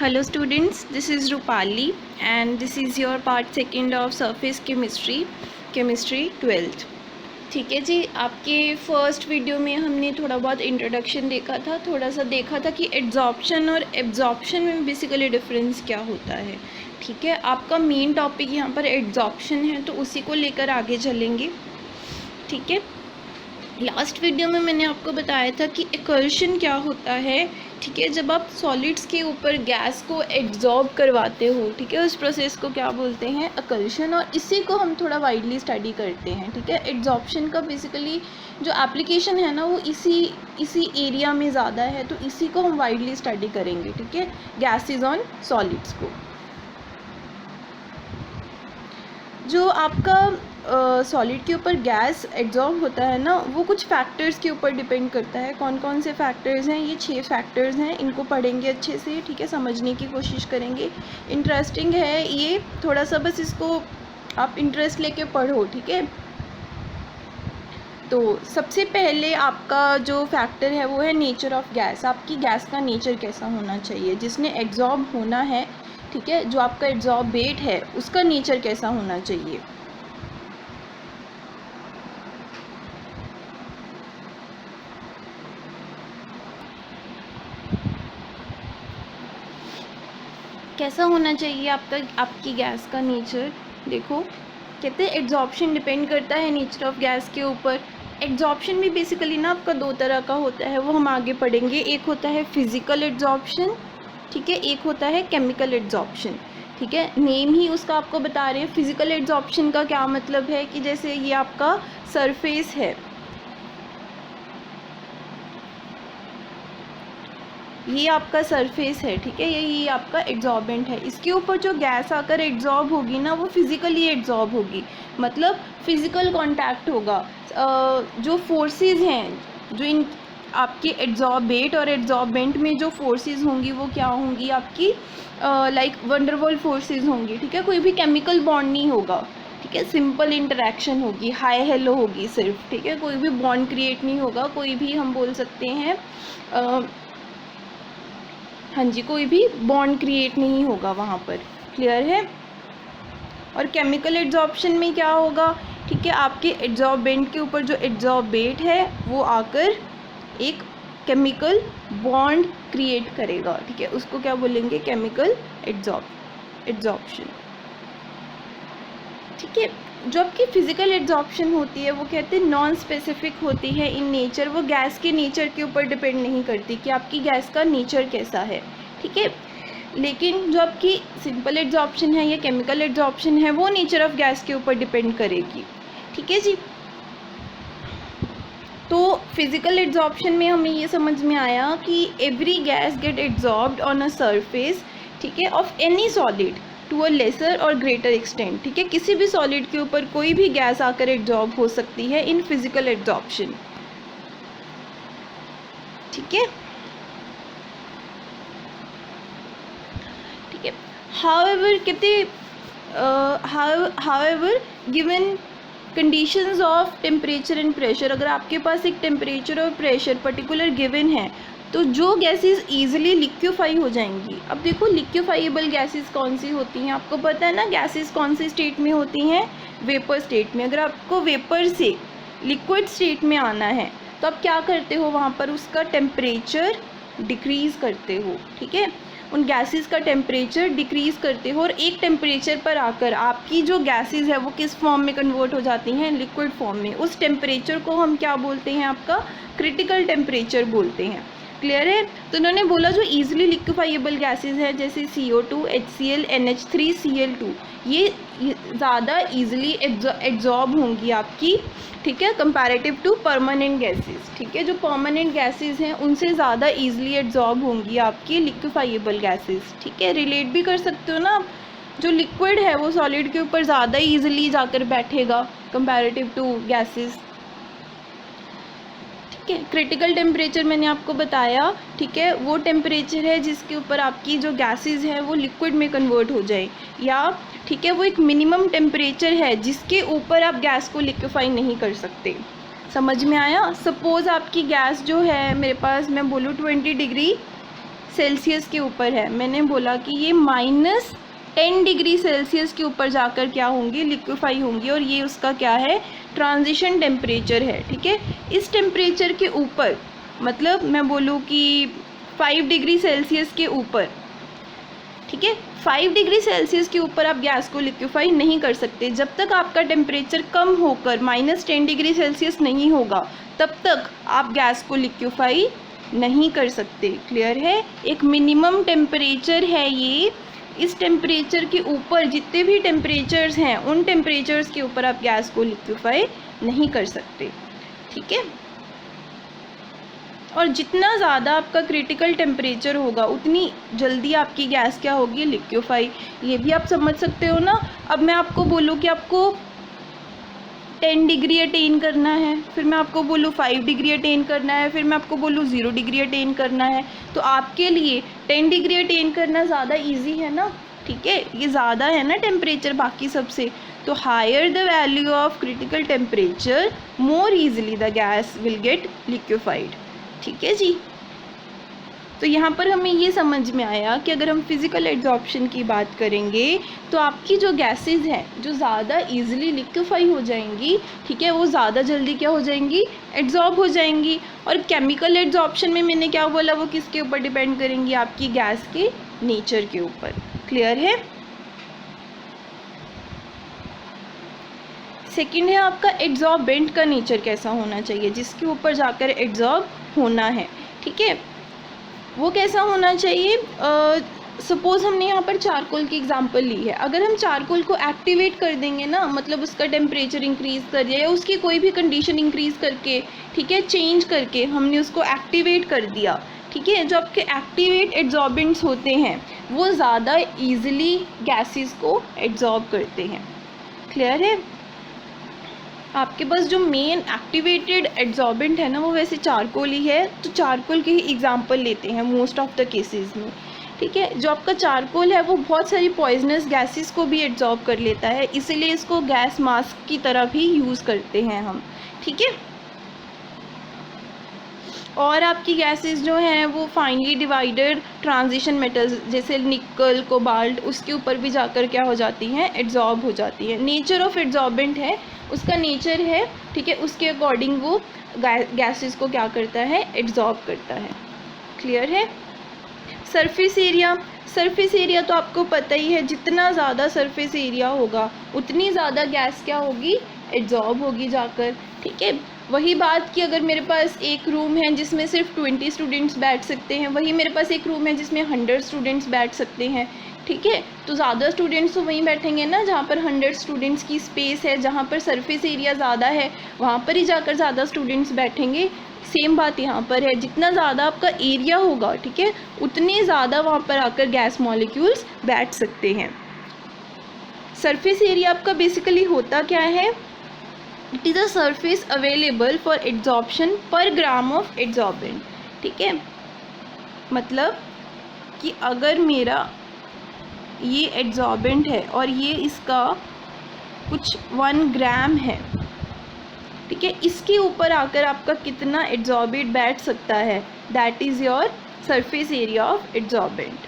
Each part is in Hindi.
Hello students, this is Rupali and this is your part second of surface chemistry 12th। ठीक है जी, आपके फर्स्ट वीडियो में हमने थोड़ा बहुत इंट्रोडक्शन देखा था, थोड़ा सा देखा था कि एड्जॉर्प्शन और एब्जॉर्प्शन में बेसिकली डिफरेंस क्या होता है। ठीक है, आपका मेन टॉपिक यहाँ पर एड्जॉर्प्शन है तो उसी को लेकर आगे चलेंगे। ठीक है, लास्ट वीडियो में मैंने आपको बताया था कि एक्सर्शन क्या होता है। ठीक है, जब आप सॉलिड्स के ऊपर गैस को एब्जॉर्ब करवाते हो, ठीक है, उस प्रोसेस को क्या बोलते हैं, एक्सर्शन, और इसी को हम थोड़ा वाइडली स्टडी करते हैं। ठीक है, एब्जॉर्प्शन का बेसिकली जो एप्लीकेशन है ना वो इसी एरिया में ज़्यादा है, तो इसी को हम वाइडली स्टडी करेंगे। ठीक है, गैसेज ऑन सॉलिड्स को। जो आपका सॉलिड के ऊपर गैस एब्जॉर्ब होता है ना, वो कुछ फैक्टर्स के ऊपर डिपेंड करता है। कौन कौन से फैक्टर्स हैं? ये 6 फैक्टर्स हैं, इनको पढ़ेंगे अच्छे से। ठीक है, समझने की कोशिश करेंगे। इंटरेस्टिंग है ये, थोड़ा सा बस इसको आप इंटरेस्ट लेके पढ़ो। ठीक है, तो सबसे पहले आपका जो फैक्टर है वो है नेचर ऑफ गैस। आपकी गैस का नेचर कैसा होना चाहिए जिसने एब्जॉर्ब होना है। ठीक है, जो आपका एब्जॉर्बेट है उसका नेचर कैसा होना चाहिए। कैसा होना चाहिए आपकी गैस का नेचर। देखो, कहते हैं एड्जॉर्प्शन डिपेंड करता है नेचर ऑफ गैस के ऊपर। एड्जॉर्प्शन भी बेसिकली ना आपका 2 तरह का होता है, वो हम आगे पढ़ेंगे। एक होता है फिजिकल एड्जॉर्प्शन, ठीक है, एक होता है केमिकल एड्जॉर्प्शन। ठीक है, नेम ही उसका आपको बता रहे हैं। फिजिकल एड्जॉर्प्शन का क्या मतलब है कि जैसे ये आपका सरफेस है, ये आपका सरफेस है, ठीक है, ये आपका एड्जॉर्बेंट है। इसके ऊपर जो गैस आकर एड्जॉर्ब होगी ना वो फिज़िकली एड्जॉर्ब होगी, मतलब फिज़िकल कांटेक्ट होगा। जो फोर्सेस हैं, जो इन आपके एड्जॉर्बेट और एड्जॉर्बेंट में जो फोर्सेस होंगी वो क्या होंगी, आपकी लाइक वंडरवॉल फोर्सेस होंगी। ठीक है, कोई भी केमिकल बॉन्ड नहीं होगा। ठीक है, सिंपल इंटरेक्शन होगी, हाय हेलो होगी सिर्फ। ठीक है, कोई भी बॉन्ड क्रिएट नहीं होगा, कोई भी हम बोल सकते हैं हाँ जी, कोई भी बॉन्ड क्रिएट नहीं होगा वहाँ पर। क्लियर है। और केमिकल एड्जॉर्प्शन में क्या होगा, ठीक है, आपके एड्जॉर्बेंट के ऊपर जो एड्जॉर्बेट है वो आकर एक केमिकल बॉन्ड क्रिएट करेगा। ठीक है, उसको क्या बोलेंगे, केमिकल एड्जॉर्प्शन। ठीक है, जो आपकी फिजिकल एड्जॉर्प्शन होती है वो कहते हैं नॉन स्पेसिफिक होती है इन नेचर। वो गैस के नेचर के ऊपर डिपेंड नहीं करती कि आपकी गैस का नेचर कैसा है। ठीक है, लेकिन जो आपकी सिंपल एड्जॉर्प्शन है या केमिकल एड्जॉर्प्शन है वो नेचर ऑफ गैस के ऊपर डिपेंड करेगी। ठीक है जी, तो फिजिकल एड्जॉर्प्शन में हमें ये समझ में आया कि every gas get adsorbed on a surface, ठीक है, of any solid to a lesser और ग्रेटर एक्सटेंट। ठीक है, किसी भी सॉलिड के ऊपर कोई भी गैस आकर एड्जॉर्ब हो सकती है इन फिजिकल एड्जॉर्प्शन। ठीक है, ठीक है, हाउएवर कहते however given conditions of temperature and pressure, अगर आपके पास एक टेम्परेचर और प्रेशर पर्टिकुलर गिवन है तो जो गैसेस इजीली लिक्विफाई हो जाएंगी। अब देखो, लिक्विफाइबल गैसेस कौन सी होती हैं, आपको पता है ना, गैसेस कौन सी स्टेट में होती हैं, वेपर स्टेट में। अगर आपको वेपर से लिक्विड स्टेट में आना है तो आप क्या करते हो, वहाँ पर उसका टेम्परेचर डिक्रीज़ करते हो। ठीक है, उन गैसेस का टेम्परेचर डिक्रीज़ करते हो और एक टेम्परेचर पर आकर आपकी जो गैसेस है वो किस फॉर्म में कन्वर्ट हो जाती हैं, लिक्विड फॉर्म में। उस टेम्परेचर को हम क्या बोलते हैं, आपका क्रिटिकल टेम्परेचर बोलते हैं। क्लियर है। तो उन्होंने बोला जो ईजिली लिक्विफाइबल गैसेस है जैसे CO2, HCl, NH3, Cl2, ये ज़्यादा ईजिली एब्जॉर्ब होंगी आपकी। ठीक है, कंपैरेटिव टू परमानेंट गैसेस। ठीक है, जो परमानेंट गैसेस हैं उनसे ज़्यादा ईजिली एब्जॉर्ब होंगी आपकी लिक्विफाइबल गैसेस। ठीक है, रिलेट भी कर सकते हो ना आप, जो लिक्विड है वो सॉलिड के ऊपर ज़्यादा ईजिली जाकर बैठेगा कंपैरेटिव टू गैसेस। ठीक है, क्रिटिकल टेम्परेचर मैंने आपको बताया। ठीक है, वो टेम्परेचर है जिसके ऊपर आपकी जो गैसेस है वो लिक्विड में कन्वर्ट हो जाए, या ठीक है वो एक मिनिमम टेम्परेचर है जिसके ऊपर आप गैस को लिक्विफाई नहीं कर सकते। समझ में आया। सपोज़ आपकी गैस जो है, मेरे पास मैं बोलूँ 20 डिग्री सेल्सियस के ऊपर है, मैंने बोला कि ये -10 डिग्री सेल्सियस के ऊपर जाकर क्या होंगी, लिक्विफाई होंगी, और ये उसका क्या है, ट्रांजिशन टेम्परेचर है। ठीक है, इस टेम्परेचर के ऊपर, मतलब मैं बोलूँ कि 5 डिग्री सेल्सियस के ऊपर, ठीक है, 5 डिग्री सेल्सियस के ऊपर आप गैस को लिक्विफाई नहीं कर सकते। जब तक आपका टेम्परेचर कम होकर -10 डिग्री सेल्सियस नहीं होगा, तब तक आप गैस को लिक्विफाई नहीं कर सकते। क्लियर है, एक मिनिमम टेम्परेचर है ये। इस टेम्परेचर के ऊपर जितने भी टेम्परेचर्स हैं, उन टेम्परेचर्स के ऊपर आप गैस को लिक्विफाई नहीं कर सकते। ठीक है, और जितना ज़्यादा आपका क्रिटिकल टेम्परेचर होगा, उतनी जल्दी आपकी गैस क्या होगी, लिक्विफाई। ये भी आप समझ सकते हो ना। अब मैं आपको बोलूँ कि आपको 10 डिग्री अटेन करना है, फिर मैं आपको बोलूँ 5 डिग्री अटेन करना है, फिर मैं आपको बोलूँ 0 डिग्री अटेन करना है, तो आपके लिए 10 डिग्री अटेन करना ज़्यादा इजी है ना। ठीक है, ये ज़्यादा है ना टेम्परेचर बाकी सबसे, तो higher the value of critical temperature, more easily the gas will get liquefied. ठीक है जी, तो यहाँ पर हमें ये समझ में आया कि अगर हम फिज़िकल एड्जॉर्प्शन की बात करेंगे तो आपकी जो गैसेस हैं जो ज़्यादा इजीली लिक्विफाई हो जाएंगी, ठीक है, वो ज़्यादा जल्दी क्या हो जाएंगी, एड्जॉर्ब हो जाएंगी। और केमिकल एड्जॉर्प्शन में मैंने क्या बोला, वो किसके ऊपर डिपेंड करेंगी, आपकी गैस के नेचर के ऊपर। क्लियर है। सेकेंड है आपका एड्जॉर्बेंट का नेचर कैसा होना चाहिए, जिसके ऊपर जाकर एड्जॉर्ब होना है। ठीक है, वो कैसा होना चाहिए। सपोज़ हमने यहाँ पर चारकोल की एग्जांपल ली है। अगर हम चारकोल को एक्टिवेट कर देंगे ना, मतलब उसका टेम्परेचर इंक्रीज़ कर दिया या उसकी कोई भी कंडीशन इंक्रीज़ करके, ठीक है, चेंज करके हमने उसको एक्टिवेट कर दिया, ठीक है, जो आपके एक्टिवेट एड्जॉर्बेंट्स होते हैं वो ज़्यादा ईजिली गैसेस को एड्जॉर्ब करते हैं। क्लियर है। आपके पास जो मेन एक्टिवेटेड एड्जॉर्बेंट है ना, वो वैसे चारकोल ही है, तो चारकोल के ही एग्जांपल लेते हैं मोस्ट ऑफ द केसेस में। ठीक है, जो आपका चारकोल है वो बहुत सारी पॉइजनस गैसेस को भी एड्जॉर्ब कर लेता है, इसीलिए इसको गैस मास्क की तरह भी यूज़ करते हैं हम। ठीक है, और आपकी गैसेस जो हैं वो फाइनली डिवाइडेड ट्रांजिशन मेटल्स जैसे निकल, कोबाल्ट, उसके ऊपर भी जाकर क्या हो जाती हैं, एड्जॉर्ब हो जाती है। नेचर ऑफ एड्जॉर्बेंट है, उसका नेचर है, ठीक है, उसके अकॉर्डिंग वो गैसेस को क्या करता है, एड्जॉर्ब करता है। क्लियर है। सरफेस एरिया, सरफेस एरिया तो आपको पता ही है, जितना ज़्यादा सरफेस एरिया होगा उतनी ज़्यादा गैस क्या होगी, एड्जॉर्ब होगी जाकर। ठीक है, वही बात कि अगर मेरे पास एक रूम है जिसमें सिर्फ 20 स्टूडेंट्स बैठ सकते हैं, वही मेरे पास एक रूम है जिसमें 100 स्टूडेंट्स बैठ सकते हैं। ठीक है, तो ज़्यादा स्टूडेंट्स तो वहीं बैठेंगे ना जहाँ पर 100 स्टूडेंट्स की स्पेस है, जहाँ पर सरफेस एरिया ज़्यादा है, वहाँ पर ही जाकर ज़्यादा स्टूडेंट्स बैठेंगे। सेम बात यहाँ पर है, जितना ज़्यादा आपका एरिया होगा, ठीक है, उतने ज़्यादा वहाँ पर आकर गैस मॉलिक्यूल्स बैठ सकते हैं। सरफेस एरिया आपका बेसिकली होता क्या है, it is a surface available for adsorption पर ग्राम ऑफ एड्जॉर्बेंट। ठीक है, मतलब कि अगर मेरा ये एड्जॉर्बेंट है और ये इसका कुछ 1 ग्राम है, ठीक है, इसके ऊपर आकर आपका कितना एड्जॉर्बेंट बैठ सकता है, that is your surface area of adsorbent.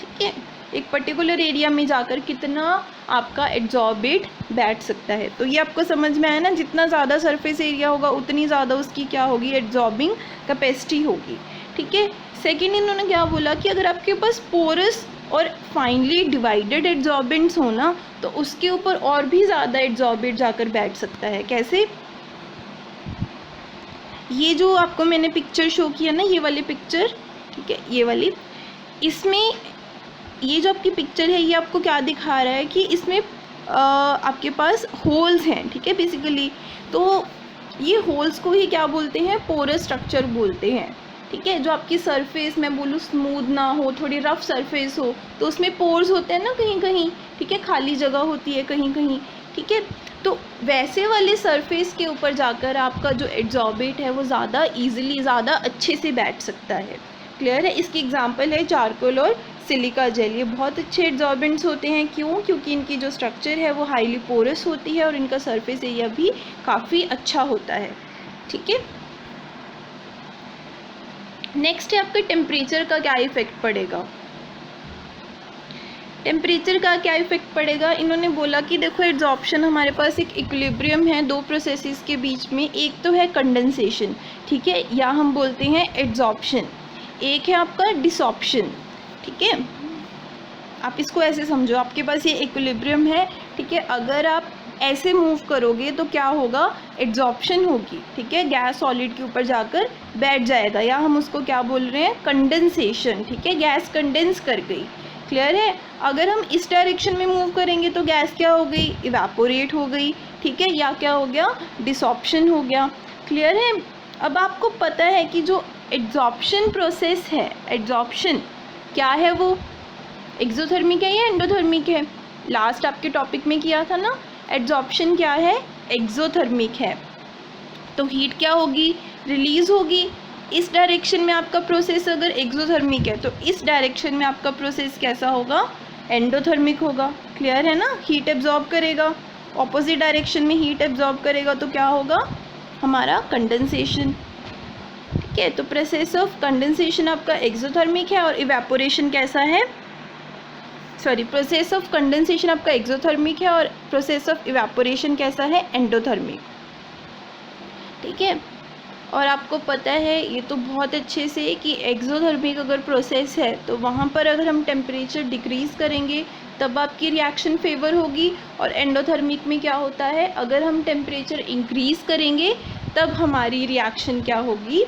ठीक है, एक पर्टिकुलर एरिया में जाकर कितना आपका एड्जॉर्बेंट बैठ सकता है। तो ये आपको समझ में आया ना, जितना ज़्यादा सरफेस एरिया होगा उतनी ज़्यादा उसकी क्या होगी, एड्जॉर्बिंग कैपेसिटी होगी। ठीक है, सेकेंड इन्होंने क्या बोला कि अगर आपके पास पोरस और फाइनली डिवाइडेड एड्जॉर्बेंट्स हो ना, तो उसके ऊपर और भी ज़्यादा एड्जॉर्बेंट जाकर बैठ सकता है। कैसे, ये जो आपको मैंने पिक्चर शो किया ना, ये वाली पिक्चर, ठीक है, ये वाली, इसमें ये जो आपकी पिक्चर है ये आपको क्या दिखा रहा है कि इसमें आपके पास होल्स हैं। ठीक है, बेसिकली तो ये होल्स को ही क्या बोलते हैं, पोरस स्ट्रक्चर बोलते हैं। ठीक है, जो आपकी सरफेस मैं बोलूँ स्मूथ ना हो, थोड़ी रफ सरफेस हो, तो उसमें पोर्स होते हैं ना कहीं कहीं, ठीक है, खाली जगह होती है कहीं कहीं। ठीक है, तो वैसे वाले सरफेस के ऊपर जाकर आपका जो एड्जॉर्बेंट है वो ज़्यादा ईजिली, ज़्यादा अच्छे से बैठ सकता है। क्लियर है। इसकी एग्जांपल है चारकोल और सिलिका जेल। ये बहुत अच्छे एड्जॉर्बेंट्स होते हैं। क्यों? क्योंकि इनकी जो स्ट्रक्चर है वो हाईली पोरस होती है और इनका सरफेस एरिया भी काफ़ी अच्छा होता है। ठीक है, नेक्स्ट है आपका टेम्परेचर का क्या इफेक्ट पड़ेगा। टेम्परेचर का क्या इफेक्ट पड़ेगा, इन्होंने बोला कि देखो एड्जॉर्प्शन हमारे पास एक इक्विलिब्रियम है दो प्रोसेसेस के बीच में, एक तो है कंडेंसेशन, ठीक है, या हम बोलते हैं एड्जॉर्प्शन, एक है आपका डिसॉर्प्शन, ठीक है। आप इसको ऐसे समझो, आपके पास ये इक्विलिब्रियम है, ठीक है, अगर आप ऐसे मूव करोगे तो क्या होगा, एड्जॉर्प्शन होगी, ठीक है, गैस सॉलिड के ऊपर जाकर बैठ जाएगा, या हम उसको क्या बोल रहे हैं, कंडेंसेशन, ठीक है, गैस कंडेंस कर गई। क्लियर है। अगर हम इस डायरेक्शन में मूव करेंगे तो गैस क्या हो गई, इवेपोरेट हो गई, ठीक है, या क्या हो गया, डिसॉर्प्शन हो गया। क्लियर है। अब आपको पता है कि जो एड्जॉर्प्शन प्रोसेस है, एड्जॉर्प्शन क्या है, वो एक्सोथर्मिक है या एंडोथर्मिक है, लास्ट आपके टॉपिक में किया था ना, एड्जॉर्प्शन क्या है, एक्सोथर्मिक है। तो हीट क्या होगी, रिलीज होगी। इस डायरेक्शन में आपका प्रोसेस अगर एक्सोथर्मिक है तो इस डायरेक्शन में आपका प्रोसेस कैसा होगा, एंडोथर्मिक होगा। क्लियर है ना, हीट एब्जॉर्ब करेगा, ऑपोजिट डायरेक्शन में हीट एब्जॉर्ब करेगा तो क्या होगा, हमारा कंडेंसेशन, ठीक है। तो प्रोसेस ऑफ कंडेंसेशन आपका एक्सोथर्मिक है और इवेपोरेशन कैसा है, सॉरी, प्रोसेस ऑफ कंडेंसेशन आपका एक्सोथर्मिक है और प्रोसेस ऑफ इवेपोरेशन कैसा है, एंडोथर्मिक, ठीक है। और आपको पता है ये तो बहुत अच्छे से कि एक्सोथर्मिक अगर प्रोसेस है तो वहाँ पर अगर हम टेम्परेचर डिक्रीज़ करेंगे तब आपकी रिएक्शन फेवर होगी, और एंडोथर्मिक में क्या होता है, अगर हम टेम्परेचर इंक्रीज़ करेंगे तब हमारी रिएक्शन क्या होगी,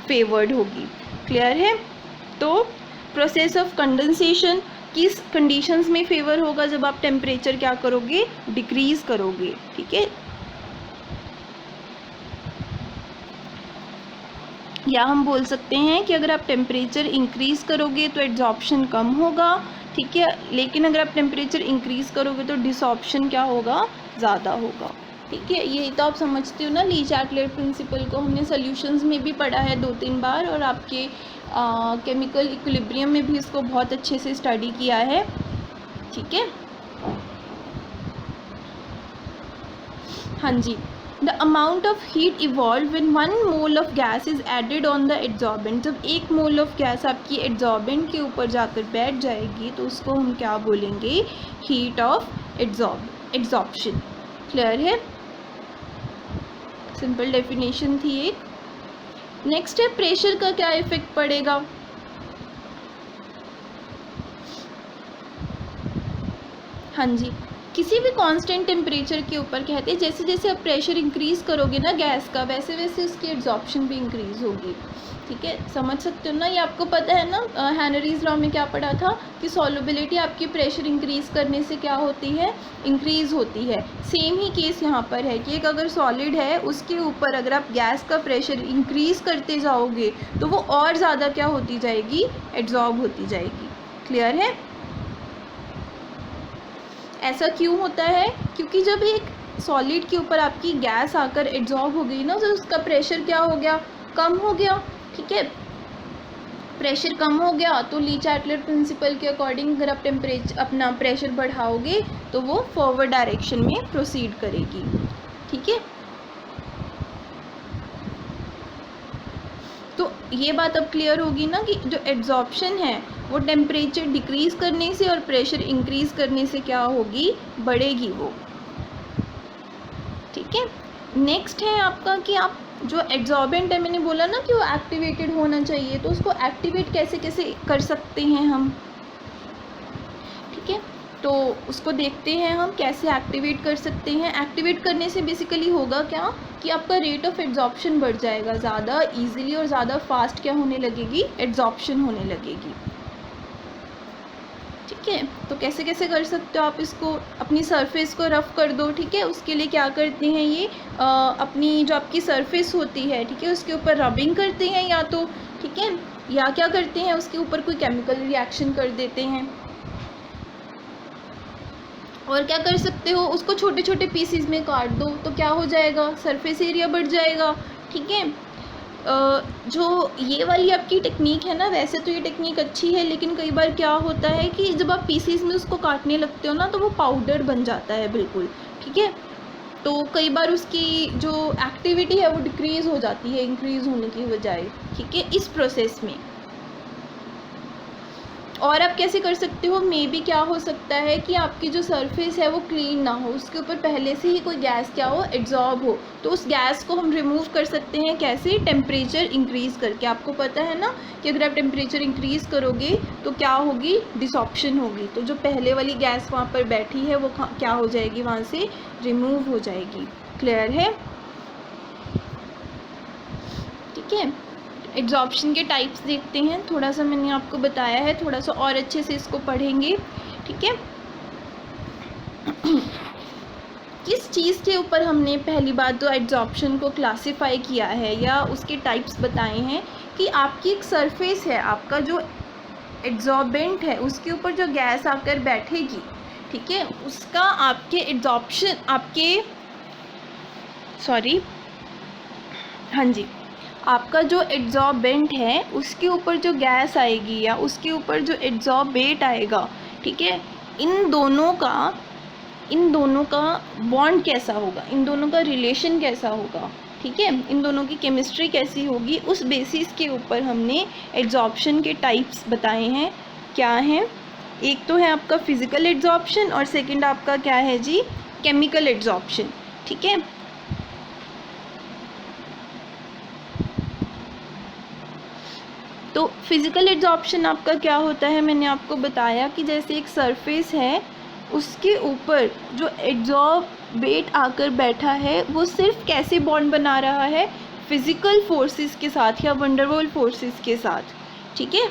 फेवर्ड होगी। क्लियर है। तो प्रोसेस ऑफ कंडेंसेशन किस कंडीशंस में फेवर होगा, जब आप टेम्परेचर क्या करोगे, डिक्रीज़ करोगे, ठीक है। या हम बोल सकते हैं कि अगर आप टेम्परेचर इंक्रीज़ करोगे तो एड्जॉर्प्शन कम होगा, ठीक है, लेकिन अगर आप टेम्परेचर इंक्रीज़ करोगे तो डिसॉर्प्शन क्या होगा, ज़्यादा होगा, ठीक है। ये तो आप समझते हो ना, ली-चाटलेट प्रिंसिपल को हमने सॉल्यूशंस में भी पढ़ा है 2-3 बार, और आपके केमिकल इक्विलिब्रियम में भी इसको बहुत अच्छे से स्टडी किया है, ठीक है। हाँ जी, the amount of heat evolve when 1 mole of gas is added on the adsorbent. जब 1 मोल ऑफ गैस आपकी एड्जॉर्बेंट के ऊपर जाकर बैठ जाएगी तो उसको हम क्या बोलेंगे, हीट ऑफ एड्जॉर्प्शन। क्लियर है, सिंपल डेफिनेशन थी एक। नेक्स्ट है प्रेशर का क्या इफेक्ट पड़ेगा। हाँ जी, किसी भी कांस्टेंट टेम्परेचर के ऊपर कहते हैं जैसे जैसे आप प्रेशर इंक्रीज़ करोगे ना गैस का, वैसे वैसे उसकी एड्जॉर्प्शन भी इंक्रीज़ होगी, ठीक है, समझ सकते हो ना। ये आपको पता है ना, हेनरीज लॉ में क्या पढ़ा था कि सॉल्युबिलिटी आपकी प्रेशर इंक्रीज़ करने से क्या होती है, इंक्रीज़ होती है। सेम ही केस यहाँ पर है कि एक अगर सॉलिड है उसके ऊपर अगर आप गैस का प्रेशर इंक्रीज़ करते जाओगे तो वो और ज़्यादा क्या होती जाएगी, एड्जॉर्ब होती जाएगी। क्लियर है। ऐसा क्यों होता है, क्योंकि जब एक सॉलिड के ऊपर आपकी गैस आकर एड्जॉर्ब हो गई ना तो उसका प्रेशर क्या हो गया, कम हो गया, ठीक है। प्रेशर कम हो गया तो ली-चाटलेट प्रिंसिपल के अकॉर्डिंग अगर आप अपना प्रेशर बढ़ाओगे तो वो फॉरवर्ड डायरेक्शन में प्रोसीड करेगी, ठीक है। तो ये बात अब क्लियर होगी ना कि जो एड्जॉर्प्शन है वो टेम्परेचर डिक्रीज़ करने से और प्रेशर इंक्रीज़ करने से क्या होगी, बढ़ेगी वो, ठीक है। नेक्स्ट है आपका कि आप जो एड्जॉर्बेंट है, मैंने बोला ना कि वो एक्टिवेटेड होना चाहिए, तो उसको एक्टिवेट कैसे कैसे कर सकते हैं हम, ठीक है। तो उसको देखते हैं हम कैसे एक्टिवेट कर सकते हैं। एक्टिवेट करने से बेसिकली होगा क्या कि आपका रेट ऑफ एड्जॉर्प्शन बढ़ जाएगा, ज़्यादा इजीली और ज़्यादा फास्ट क्या होने लगेगी, एड्जॉर्प्शन होने लगेगी, ठीक है। तो कैसे कैसे कर सकते हो आप इसको, अपनी सरफेस को रफ़ कर दो, ठीक है। उसके लिए क्या करते हैं ये अपनी जो आपकी सरफेस होती है, ठीक है, उसके ऊपर रबिंग करते हैं या तो, ठीक है, या क्या करते हैं उसके ऊपर कोई केमिकल रिएक्शन कर देते हैं। और क्या कर सकते हो, उसको छोटे छोटे पीसीज में काट दो तो क्या हो जाएगा, सरफेस एरिया बढ़ जाएगा, ठीक है। जो ये वाली आपकी टेक्निक है ना, वैसे तो ये टेक्निक अच्छी है, लेकिन कई बार क्या होता है कि जब आप पीसीज में उसको काटने लगते हो ना तो वो पाउडर बन जाता है बिल्कुल, ठीक है। तो कई बार उसकी जो एक्टिविटी है वो डिक्रीज़ हो जाती है इंक्रीज़ होने की बजाय, ठीक है, इस प्रोसेस में। और आप कैसे कर सकते हो, मे बी क्या हो सकता है कि आपकी जो सरफेस है वो क्लीन ना हो, उसके ऊपर पहले से ही कोई गैस क्या हो, एब्जॉर्ब हो, तो उस गैस को हम रिमूव कर सकते हैं कैसे, टेम्परेचर इंक्रीज़ करके। आपको पता है ना कि अगर आप टेम्परेचर इंक्रीज़ करोगे तो क्या होगी, डिसॉप्शन होगी, तो जो पहले वाली गैस वहाँ पर बैठी है वो क्या हो जाएगी, वहाँ से रिमूव हो जाएगी। क्लियर है, ठीक है। एब्जॉर्प्शन के टाइप्स देखते हैं, थोड़ा सा मैंने आपको बताया है, थोड़ा सा और अच्छे से इसको पढ़ेंगे, ठीक है। किस चीज़ के ऊपर हमने पहली बात तो एब्जॉर्प्शन को क्लासिफाई किया है या उसके टाइप्स बताए हैं कि आपकी एक सरफेस है, आपका जो एब्जॉर्बेंट है उसके ऊपर जो गैस आकर बैठेगी, ठीक है, उसका आपके एब्जॉर्प्शन, आपके हाँ जी, आपका जो एब्जॉर्बेंट है उसके ऊपर जो गैस आएगी या उसके ऊपर जो एब्जॉर्बेट आएगा, ठीक है, इन दोनों का बॉन्ड कैसा होगा, इन दोनों का रिलेशन कैसा होगा, ठीक है, इन दोनों की केमिस्ट्री कैसी होगी, उस बेसिस के ऊपर हमने एब्जॉर्प्शन के टाइप्स बताए हैं। क्या हैं, एक तो है आपका फिज़िकल एब्जॉर्प्शन और सेकंड आपका क्या है जी, केमिकल एब्जॉर्प्शन, ठीक है। तो फिज़िकल एब्जॉर्प्शन आपका क्या होता है, मैंने आपको बताया कि जैसे एक सरफेस है उसके ऊपर जो एब्जॉर्बेट आकर बैठा है वो सिर्फ कैसे बॉन्ड बना रहा है, फिज़िकल फोर्सेस के साथ या वंडरवॉल फोर्सेस के साथ, ठीक है।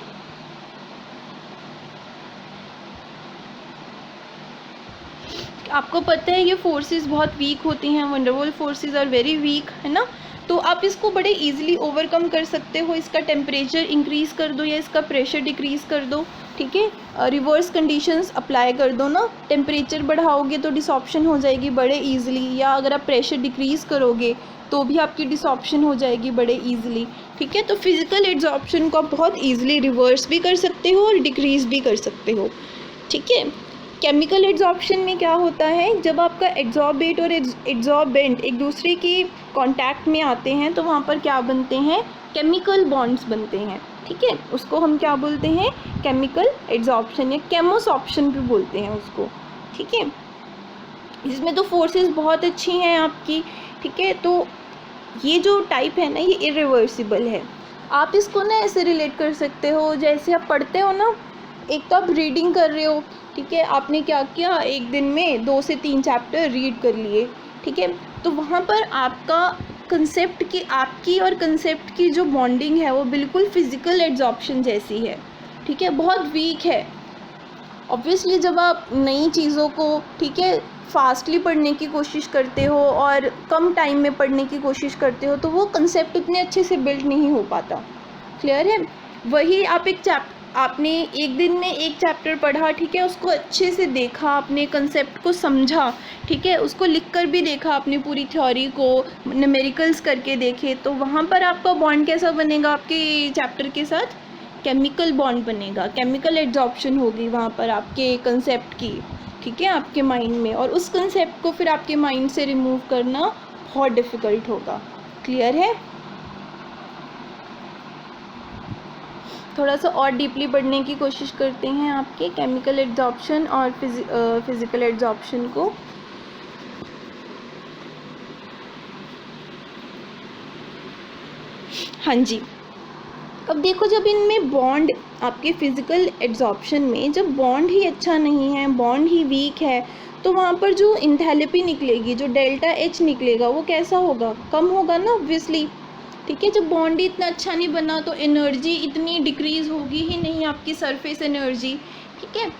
आपको पता है ये फोर्सेस बहुत वीक होती हैं, van der Waals forces are very weak, है ना, तो आप इसको बड़े इजीली ओवरकम कर सकते हो, इसका टेम्परेचर इंक्रीज़ कर दो या इसका प्रेशर डिक्रीज़ कर दो, ठीक है, रिवर्स कंडीशंस अप्लाई कर दो ना, टेम्परेचर बढ़ाओगे तो डिसॉप्शन हो जाएगी बड़े इजीली, या अगर आप प्रेशर डिक्रीज़ करोगे तो भी आपकी डिसॉप्शन हो जाएगी बड़े इजीली, ठीक है। तो फिज़िकल एब्जॉर्प्शन को आप बहुत ईजिली रिवर्स भी कर सकते हो और डिक्रीज़ भी कर सकते हो, ठीक है। केमिकल एब्जॉर्प्शन में क्या होता है, जब आपका एब्जॉर्बेट और एब्जॉर्बेंट एक दूसरे के कांटेक्ट में आते हैं तो वहाँ पर क्या बनते हैं, केमिकल बॉन्ड्स बनते हैं, ठीक है, उसको हम क्या बोलते हैं, केमिकल एब्जॉर्प्शन या केमोसॉर्प्शन भी बोलते हैं उसको, ठीक है। इसमें तो फोर्सेस बहुत अच्छी हैं आपकी, ठीक है। तो ये जो टाइप है ना ये इरिवर्सिबल है। आप इसको ना ऐसे रिलेट कर सकते हो जैसे आप पढ़ते हो ना, एक तो आप रीडिंग कर रहे हो, ठीक है, आपने क्या किया, एक दिन में 2 से 3 चैप्टर रीड कर लिए, ठीक है, तो वहाँ पर आपका कंसेप्ट की, आपकी और कंसेप्ट की जो बॉन्डिंग है वो बिल्कुल फिज़िकल एब्जॉर्प्शन जैसी है, ठीक है, बहुत वीक है। ऑब्वियसली जब आप नई चीज़ों को, ठीक है, फास्टली पढ़ने की कोशिश करते हो और कम टाइम में पढ़ने की कोशिश करते हो तो वो कंसेप्ट उतने अच्छे से बिल्ड नहीं हो पाता। क्लियर है, वही आप आपने एक दिन में एक चैप्टर पढ़ा, ठीक है, उसको अच्छे से देखा, आपने कंसेप्ट को समझा, ठीक है, उसको लिख कर भी देखा, आपने पूरी थ्योरी को न्यूमेरिकल्स करके देखे, तो वहाँ पर आपका बॉन्ड कैसा बनेगा आपके चैप्टर के साथ, केमिकल बॉन्ड बनेगा, केमिकल एब्जॉर्प्शन होगी वहाँ पर आपके कंसेप्ट की, ठीक है, आपके माइंड में, और उस कंसेप्ट को फिर आपके माइंड से रिमूव करना बहुत डिफ़िकल्ट होगा। क्लियर है, थोड़ा सा और डीपली पढ़ने की कोशिश करते हैं आपके केमिकल एब्जॉर्प्शन और फिज़िकल एब्जॉर्प्शन को। हाँ जी, अब देखो जब इनमें बॉन्ड, आपके फिज़िकल एब्जॉर्प्शन में जब बॉन्ड ही अच्छा नहीं है, बॉन्ड ही वीक है, तो वहाँ पर जो इंथैल्पी निकलेगी, जो डेल्टा एच निकलेगा वो कैसा होगा, कम होगा ना ऑब्वियसली, ठीक है। जब बॉन्ड ही इतना अच्छा नहीं बना तो एनर्जी इतनी डिक्रीज़ होगी ही नहीं, आपकी सरफेस एनर्जी, ठीक है।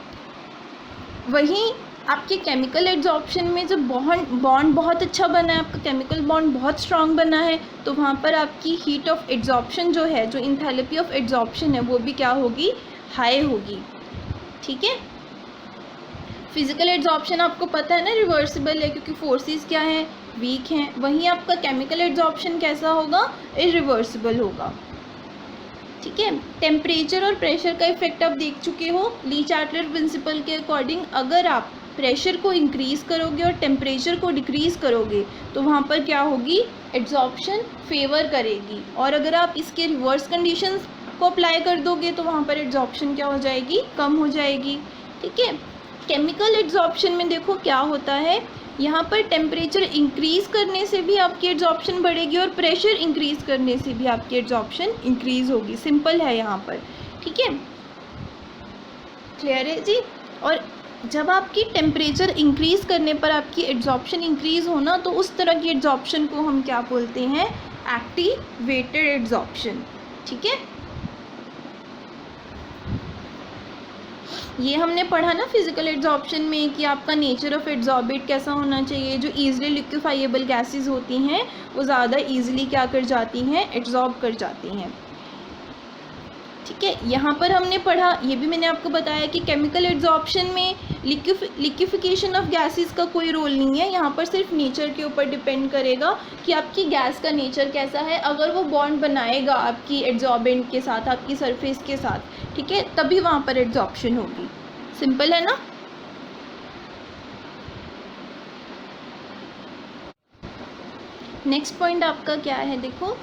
वहीं आपके केमिकल एब्जॉर्प्शन में जब बॉन्ड बहुत अच्छा बना है, आपका केमिकल बॉन्ड बहुत स्ट्रांग बना है, तो वहाँ पर आपकी हीट ऑफ एब्जॉर्प्शन जो है, जो इंथैल्पी ऑफ एब्जॉर्प्शन है, वो भी क्या होगी, हाई होगी, ठीक है। फिज़िकल एब्जॉर्प्शन आपको पता है ना रिवर्सिबल है, क्योंकि फोर्सेस क्या हैं, वीक हैं। वहीं आपका केमिकल एब्जॉर्प्शन कैसा होगा, इरिवर्सिबल होगा, ठीक है। टेम्परेचर और प्रेशर का इफेक्ट आप देख चुके हो ली चार्टलर प्रिंसिपल के अकॉर्डिंग। अगर आप प्रेशर को इंक्रीज़ करोगे और टेम्परेचर को डिक्रीज़ करोगे तो वहाँ पर क्या होगी, एड्जॉर्प्शन फेवर करेगी। और अगर आप इसके रिवर्स कंडीशंस को अप्लाई कर दोगे तो वहाँ पर एड्जॉर्प्शन क्या हो जाएगी, कम हो जाएगी। ठीक है, केमिकल एड्जॉर्प्शन में देखो क्या होता है, यहाँ पर टेम्परेचर इंक्रीज़ करने से भी आपकी एड्जॉर्प्शन बढ़ेगी और प्रेशर इंक्रीज़ करने से भी आपकी एड्जॉर्प्शन इंक्रीज़ होगी। सिंपल है यहाँ पर। ठीक है, क्लियर है जी। और जब आपकी टेम्परेचर इंक्रीज़ करने पर आपकी एड्जॉर्प्शन इंक्रीज़ होना तो उस तरह की एड्जॉर्प्शन को हम क्या बोलते हैं, एक्टिवेटेड एड्जॉर्प्शन। ठीक है, ये हमने पढ़ा ना फिजिकल एड्जॉर्प्शन में कि आपका नेचर ऑफ एड्जॉर्बेट कैसा होना चाहिए। जो ईजिली लिक्विफाइएबल गैसेस होती हैं वो ज़्यादा ईजिली क्या कर जाती हैं, एड्जॉर्ब कर जाती हैं। ठीक है, यहाँ पर हमने पढ़ा, ये भी मैंने आपको बताया कि केमिकल एड्जॉर्प्शन में लिक्विफिकेशन ऑफ गैसेस का कोई रोल नहीं है। यहाँ पर सिर्फ नेचर के ऊपर डिपेंड करेगा कि आपकी गैस का नेचर कैसा है। अगर वो बॉन्ड बनाएगा आपकी एड्जॉर्बेंट के साथ, आपकी सरफेस के साथ, ठीक है, तभी वहाँ पर एड्जॉर्प्शन होगी। सिंपल है ना। नेक्स्ट पॉइंट आपका क्या है, देखो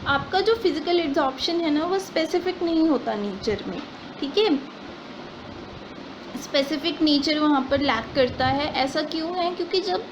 आपका जो फिजिकल एड्जॉर्प्शन है ना वो स्पेसिफिक नहीं होता नेचर में। ठीक है, स्पेसिफिक नेचर वहाँ पर लैक करता है। ऐसा क्यों है, क्योंकि जब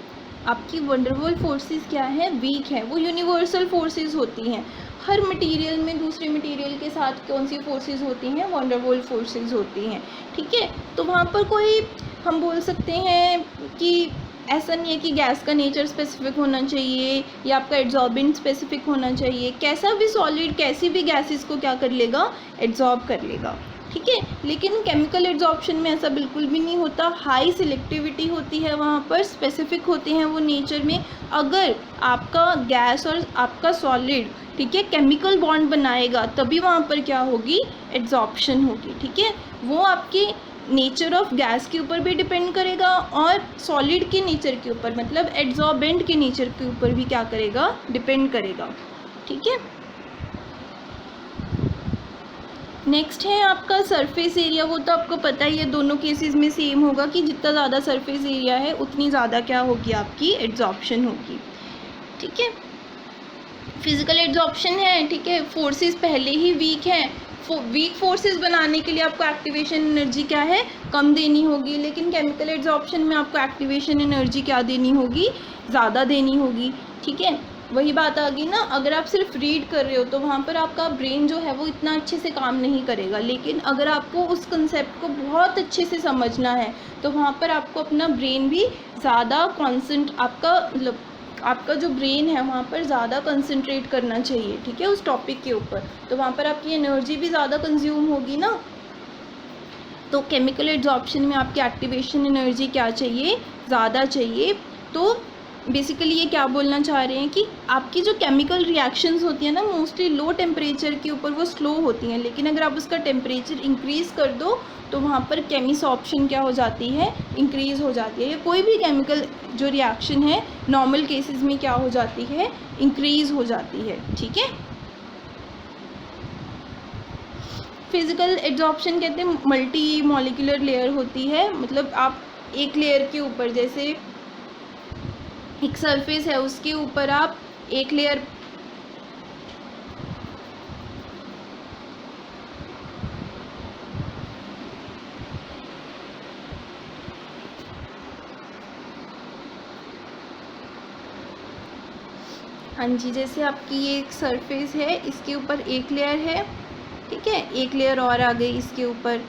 आपकी वंडरवॉल फोर्सेस क्या है, वीक है, वो यूनिवर्सल फोर्सेस होती हैं। हर मटेरियल में दूसरे मटेरियल के साथ कौन सी फोर्सेस होती हैं, वंडरवॉल फोर्सेस होती हैं। ठीक है, तो वहाँ पर कोई हम बोल सकते हैं कि ऐसा नहीं है कि गैस का नेचर स्पेसिफिक होना चाहिए या आपका एड्जॉर्बेंट स्पेसिफिक होना चाहिए। कैसा भी सॉलिड कैसी भी गैसेस को क्या कर लेगा, एड्जॉर्ब कर लेगा। ठीक है, लेकिन केमिकल एड्जॉर्प्शन में ऐसा बिल्कुल भी नहीं होता। हाई सिलेक्टिविटी होती है, वहाँ पर स्पेसिफिक होते हैं वो नेचर में। अगर आपका गैस और आपका सॉलिड, ठीक है, केमिकल बॉन्ड बनाएगा तभी वहाँ पर क्या होगी, एड्जॉर्प्शन होगी। ठीक है, वो आपके नेचर ऑफ गैस के ऊपर भी डिपेंड करेगा और सॉलिड के नेचर के ऊपर, मतलब एड्जॉर्बेंट के नेचर के ऊपर भी क्या करेगा, डिपेंड करेगा। ठीक है, नेक्स्ट है आपका सरफेस एरिया। वो तो आपको पता ही है, दोनों केसेस में सेम होगा कि जितना ज़्यादा सरफेस एरिया है उतनी ज़्यादा क्या होगी, आपकी एड्जॉर्प्शन होगी। ठीक है, फिजिकल एड्जॉर्प्शन है, ठीक है, फोर्सेस पहले ही वीक है। वीक फोर्सेस बनाने के लिए आपको एक्टिवेशन एनर्जी क्या है, कम देनी होगी। लेकिन केमिकल एड्जॉर्प्शन में आपको एक्टिवेशन एनर्जी क्या देनी होगी, ज़्यादा देनी होगी। ठीक है, वही बात आ गई ना, अगर आप सिर्फ रीड कर रहे हो तो वहाँ पर आपका ब्रेन जो है वो इतना अच्छे से काम नहीं करेगा। लेकिन अगर आपको उस कंसेप्ट को बहुत अच्छे से समझना है तो वहाँ पर आपको अपना ब्रेन भी ज़्यादा आपका जो ब्रेन है वहाँ पर ज़्यादा कंसंट्रेट करना चाहिए। ठीक है, उस टॉपिक के ऊपर, तो वहाँ पर आपकी एनर्जी भी ज़्यादा कंज्यूम होगी ना। तो केमिकल एड्जॉर्प्शन में आपकी एक्टिवेशन एनर्जी क्या चाहिए, ज़्यादा चाहिए। तो बेसिकली ये क्या बोलना चाह रहे हैं कि आपकी जो केमिकल रिएक्शंस होती हैं ना, मोस्टली लो टेम्परेचर के ऊपर वो स्लो होती हैं। लेकिन अगर आप उसका टेम्परेचर इंक्रीज़ कर दो तो वहाँ पर केमिसॉर्प्शन क्या हो जाती है, इंक्रीज़ हो जाती है। कोई भी केमिकल जो रिएक्शन है नॉर्मल केसेस में क्या हो जाती है, इंक्रीज़ हो जाती है। ठीक है, फिजिकल एड्जॉर्प्शन कहते हैं मल्टी मॉलिक्यूलर लेयर होती है। मतलब आप एक लेयर के ऊपर, जैसे एक सरफेस है उसके ऊपर आप एक लेयर हाँ जी, जैसे आपकी ये एक सरफेस है, इसके ऊपर एक लेयर है। ठीक है, एक लेयर और आ गई इसके ऊपर,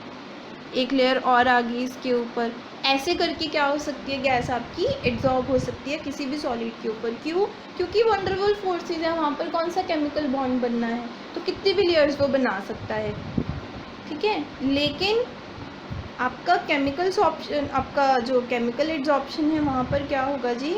एक लेयर और आ गई इसके ऊपर। ऐसे करके क्या हो सकती है, गैस आपकी एड्जॉर्ब हो सकती है किसी भी सॉलिड के ऊपर। क्यों, क्योंकि वंडरवॉल फोर्सेस है, वहाँ पर कौन सा केमिकल बॉन्ड बनना है तो कितनी भी लेयर्स वो बना सकता है। ठीक है, लेकिन आपका केमिकल सॉर्प्शन, आपका जो केमिकल एड्जॉर्प्शन है वहाँ पर क्या होगा जी,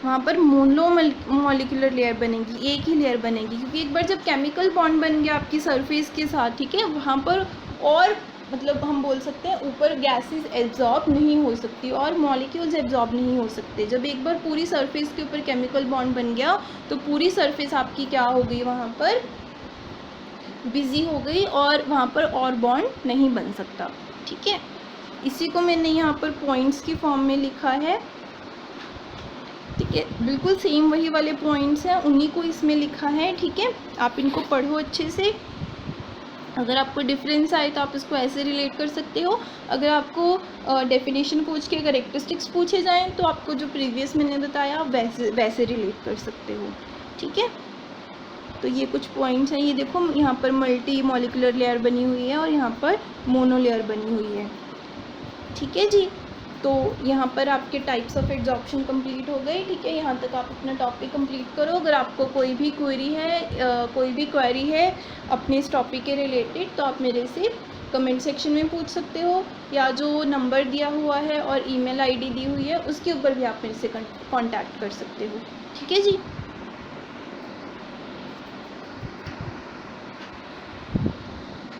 वहाँ पर मोनो मॉलिक्यूलर लेयर बनेगी, एक ही लेयर बनेगी। क्योंकि एक बार जब केमिकल बॉन्ड बन गया आपकी सरफेस के साथ, ठीक है, वहाँ पर और मतलब हम बोल सकते हैं ऊपर गैसेस एब्जॉर्ब नहीं हो सकती और मॉलिक्यूल्स एब्जॉर्ब नहीं हो सकते। जब एक बार पूरी सरफेस के ऊपर केमिकल बॉन्ड बन गया तो पूरी सरफेस आपकी क्या हो गई, वहाँ पर बिजी हो गई और वहाँ पर और बॉन्ड नहीं बन सकता। ठीक है, इसी को मैंने यहाँ पर पॉइंट्स की फॉर्म में लिखा है, ठीक है। बिल्कुल सेम वही वाले पॉइंट्स हैं, उन्हीं को इसमें लिखा है, ठीक है। आप इनको पढ़ो अच्छे से। अगर आपको डिफरेंस आए तो आप इसको ऐसे रिलेट कर सकते हो। अगर आपको डेफिनेशन पूछ के कैरेक्टरिस्टिक्स पूछे जाएं तो आपको जो प्रीवियस मैंने बताया आप वैसे रिलेट कर सकते हो, ठीक है। तो ये कुछ पॉइंट्स हैं, ये देखो यहाँ पर मल्टी मॉलिक्यूलर लेयर बनी हुई है और यहाँ पर मोनो लेयर बनी हुई है, ठीक है जी। तो यहाँ पर आपके टाइप्स ऑफ एड्जॉर्प्शन कंप्लीट हो गए, ठीक है। यहाँ तक आप अपना टॉपिक कंप्लीट करो। अगर आपको कोई भी क्वेरी है अपने इस टॉपिक के रिलेटेड तो आप मेरे से कमेंट सेक्शन में पूछ सकते हो, या जो नंबर दिया हुआ है और ईमेल आईडी दी हुई है उसके ऊपर भी आप मेरे से कांटेक्ट कर सकते हो, ठीक है जी।